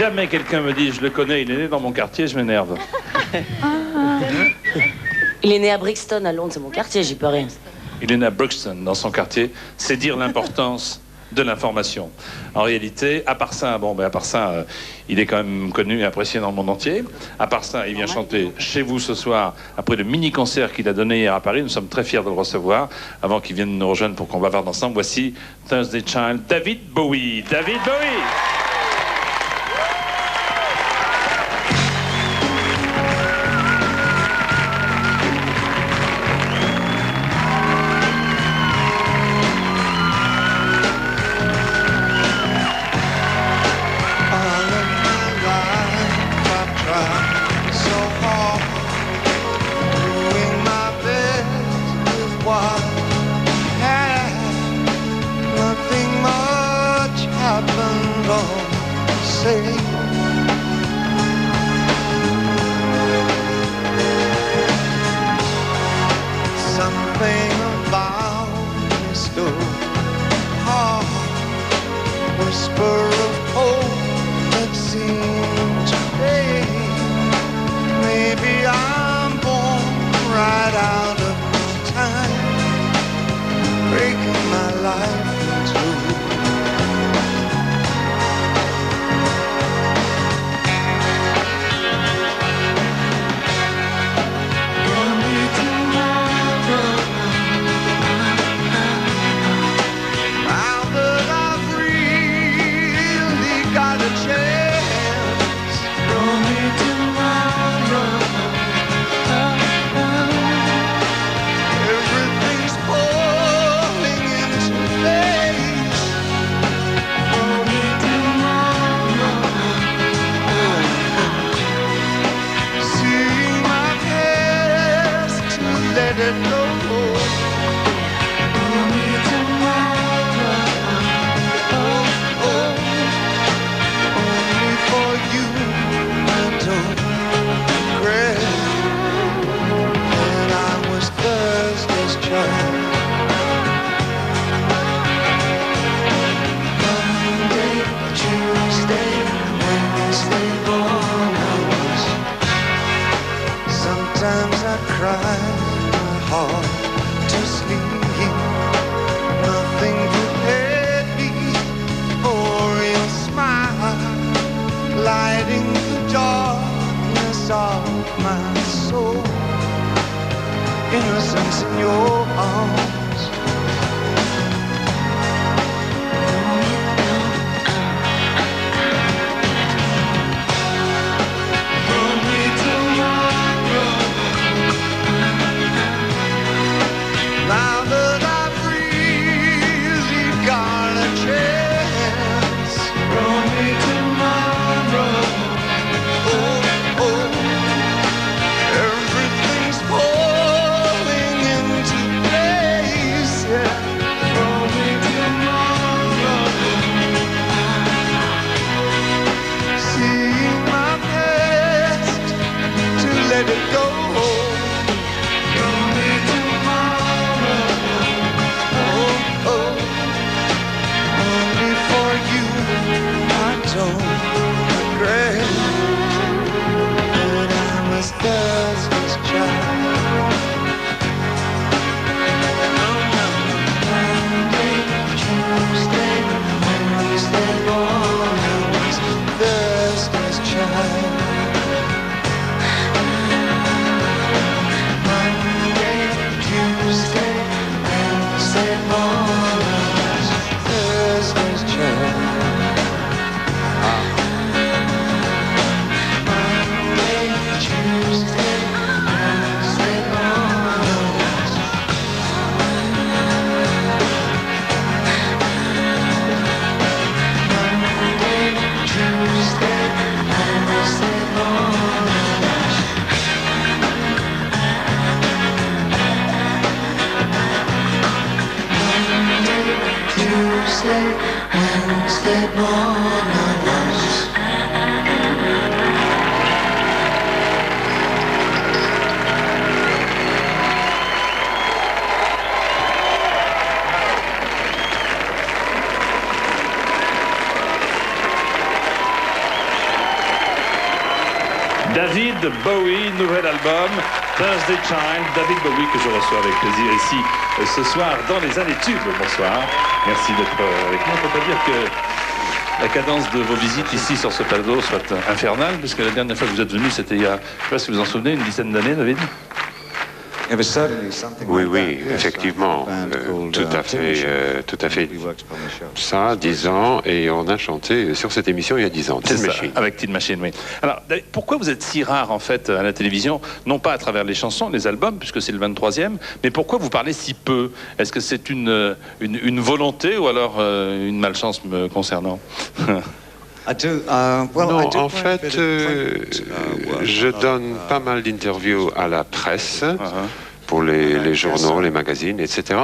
jamais quelqu'un me dit je le connais, il est né dans mon quartier, je m'énerve. Il est né à Brixton, à Londres, c'est mon quartier, j'y peux rien. Il est né à Brixton, dans son quartier. C'est dire l'importance de l'information. En réalité, à part ça, il est quand même connu et apprécié dans le monde entier. À part ça, il vient chanter chez vous ce soir, après le mini-concert qu'il a donné hier à Paris. Nous sommes très fiers de le recevoir. Avant qu'il vienne nous rejoindre pour qu'on bavarde ensemble, voici Thursday Child, David Bowie. David Bowie! Something about this heart, whisper of hope that seems to fade. Maybe I'm born right out of time, breaking my life in two. Sometimes I cry my heart to sleep. Nothing prepared me for your smile, lighting the darkness of my soul. Innocence in your arms. Everything's falling into David Bowie, nouvel album, Thursday Child, David Bowie que je reçois avec plaisir ici ce soir dans les années tubes. Bonsoir, merci d'être avec nous. On ne peut pas dire que la cadence de vos visites ici sur ce plateau soit infernale, puisque la dernière fois que vous êtes venu, c'était il y a, je ne sais pas si vous en souvenez, une dizaine d'années, David? Oui, oui, effectivement, tout à fait. Ça, 10 ans, et on a chanté sur cette émission il y a 10 ans, Tin Machine. Avec Tin Machine, oui. Alors, pourquoi vous êtes si rare, en fait, à la télévision, non pas à travers les chansons, les albums, puisque c'est le 23e, mais pourquoi vous parlez si peu? Est-ce que c'est une volonté ou alors une malchance me concernant? Non, en fait, je donne pas mal d'interviews à la presse, pour les journaux, les magazines, etc.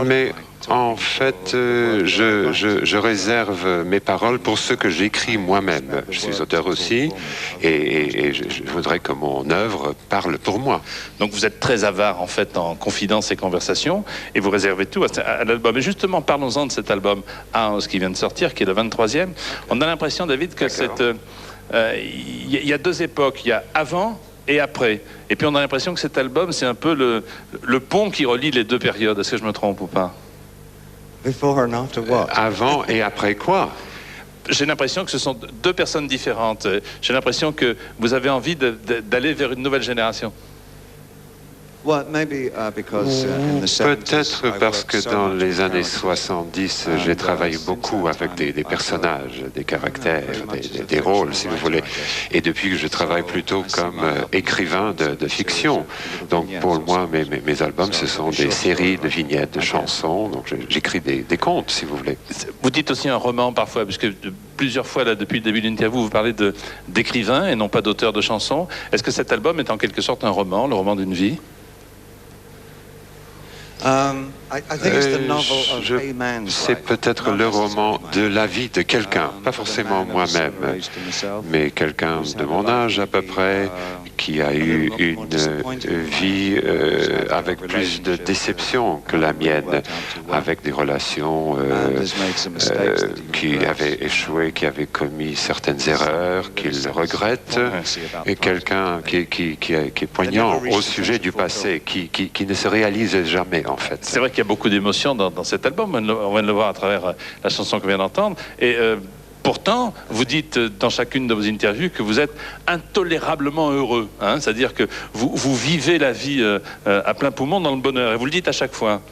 Mais en fait, je réserve mes paroles pour ce que j'écris moi-même. Je suis auteur aussi, et je voudrais que mon œuvre parle pour moi. Donc vous êtes très avare, en fait, en confidences et conversations, et vous réservez tout à l'album. Et justement, parlons-en de cet album House qui vient de sortir, qui est le 23e. On a l'impression, David, que il y a deux époques. Il y a avant et après. Et puis on a l'impression que cet album, c'est un peu le pont qui relie les deux périodes. Est-ce que je me trompe ou pas? Avant et après quoi? J'ai l'impression que ce sont deux personnes différentes. J'ai l'impression que vous avez envie d'aller vers une nouvelle génération. Peut-être parce que dans les années 70, j'ai travaillé beaucoup avec des personnages, des caractères, des rôles, si vous voulez. Et depuis que je travaille plutôt comme écrivain de fiction. Donc pour moi, mes albums, ce sont des séries de vignettes, de chansons. Donc j'écris des contes, si vous voulez. Vous dites aussi un roman parfois, puisque plusieurs fois, là, depuis le début de l'interview, vous parlez d'écrivain et non pas d'auteur de chansons. Est-ce que cet album est en quelque sorte un roman, le roman d'une vie? C'est peut-être le roman de la vie de quelqu'un, pas forcément moi-même, mais quelqu'un de mon âge à peu près, qui a eu une vie avec plus de déception que la mienne, avec des relations qui avaient échoué, qui avaient commis certaines erreurs, qu'il regrette, et quelqu'un qui est poignant au sujet du passé, qui ne se réalise jamais, en fait. C'est vrai qu'il y a beaucoup d'émotions dans cet album, on vient de le voir à travers la chanson qu'on vient d'entendre, et pourtant, vous dites dans chacune de vos interviews que vous êtes intolérablement heureux, hein, c'est-à-dire que vous vivez la vie à plein poumon dans le bonheur, et vous le dites à chaque fois.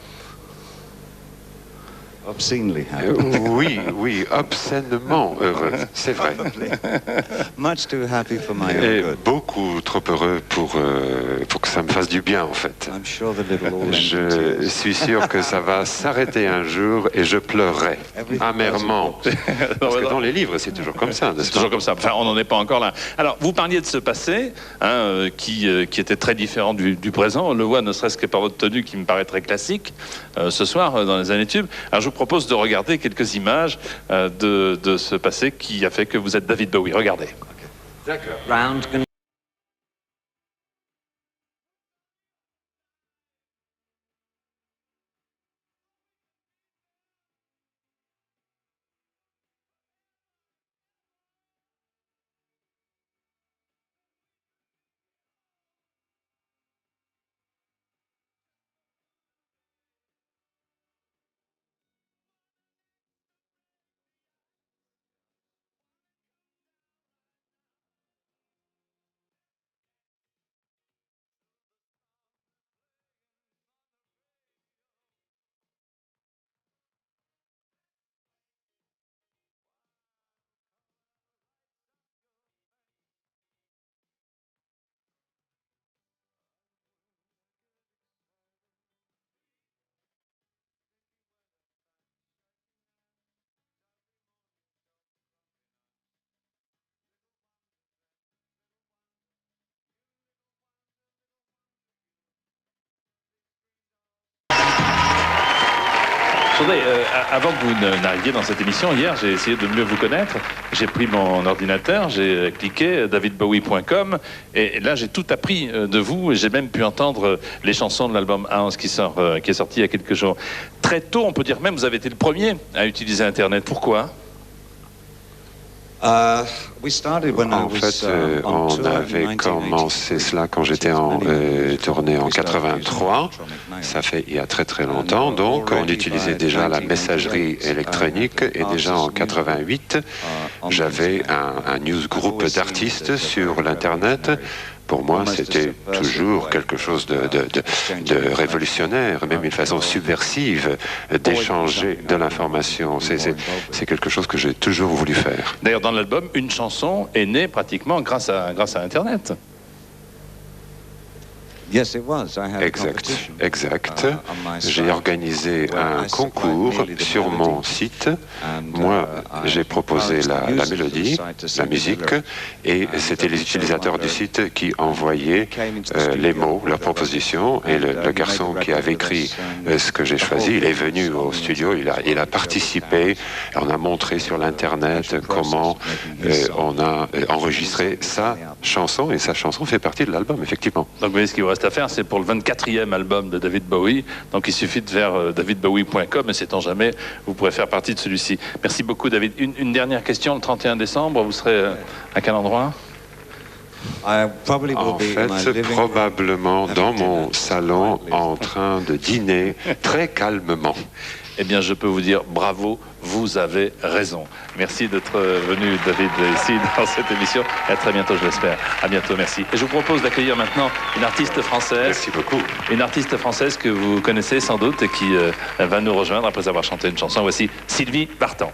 Oui, obscènement heureux, c'est vrai. Et beaucoup trop heureux pour que ça me fasse du bien, en fait. Je suis sûr que ça va s'arrêter un jour et je pleurerai amèrement. Parce que dans les livres, c'est toujours comme ça. C'est toujours comme ça. Enfin, on n'en est pas encore là. Alors, vous parliez de ce passé, hein, qui était très différent du présent. On le voit, ne serait-ce que par votre tenue qui me paraît très classique ce soir dans les années tubes. Alors, je vous propose de regarder quelques images de ce passé qui a fait que vous êtes David Bowie. Regardez. D'accord. Attendez, avant que vous n'arriviez dans cette émission, hier, j'ai essayé de mieux vous connaître. J'ai pris mon ordinateur, j'ai cliqué davidbowie.com et là, j'ai tout appris de vous et j'ai même pu entendre les chansons de l'album House qui est sorti il y a quelques jours. Très tôt, on peut dire même, vous avez été le premier à utiliser Internet. Pourquoi ? En fait, on avait commencé cela quand j'étais en tournée en 83. Ça fait il y a très très longtemps. Donc, on utilisait déjà la messagerie électronique. Et déjà en 88, j'avais un newsgroup d'artistes sur l'Internet. Pour moi, c'était toujours quelque chose de révolutionnaire, même une façon subversive d'échanger de l'information. C'est quelque chose que j'ai toujours voulu faire. D'ailleurs, dans l'album, une chanson est née pratiquement grâce à Internet. Exact. J'ai organisé un concours sur mon site. Moi, j'ai proposé la mélodie, la musique, et c'était les utilisateurs du site qui envoyaient les mots, leurs propositions, et le garçon qui avait écrit ce que j'ai choisi, il est venu au studio, il a participé, on a montré sur l'Internet comment on a enregistré sa chanson, et sa chanson fait partie de l'album, effectivement. Donc, vous voyez, ce qu'il vous reste à faire, c'est pour le 24e album de David Bowie. Donc, il suffit de faire davidbowie.com, et sait-on jamais, vous pourrez faire partie de celui-ci. Merci beaucoup, David. Une dernière question, le 31 décembre, vous serez à quel endroit ? En fait, probablement dans mon salon, en train de dîner très calmement. Eh bien, je peux vous dire bravo, vous avez raison. Merci d'être venu, David, ici dans cette émission. Et à très bientôt, je l'espère. À bientôt, merci. Et je vous propose d'accueillir maintenant une artiste française. Merci beaucoup. Une artiste française que vous connaissez sans doute et qui va nous rejoindre après avoir chanté une chanson. Voici Sylvie Vartan.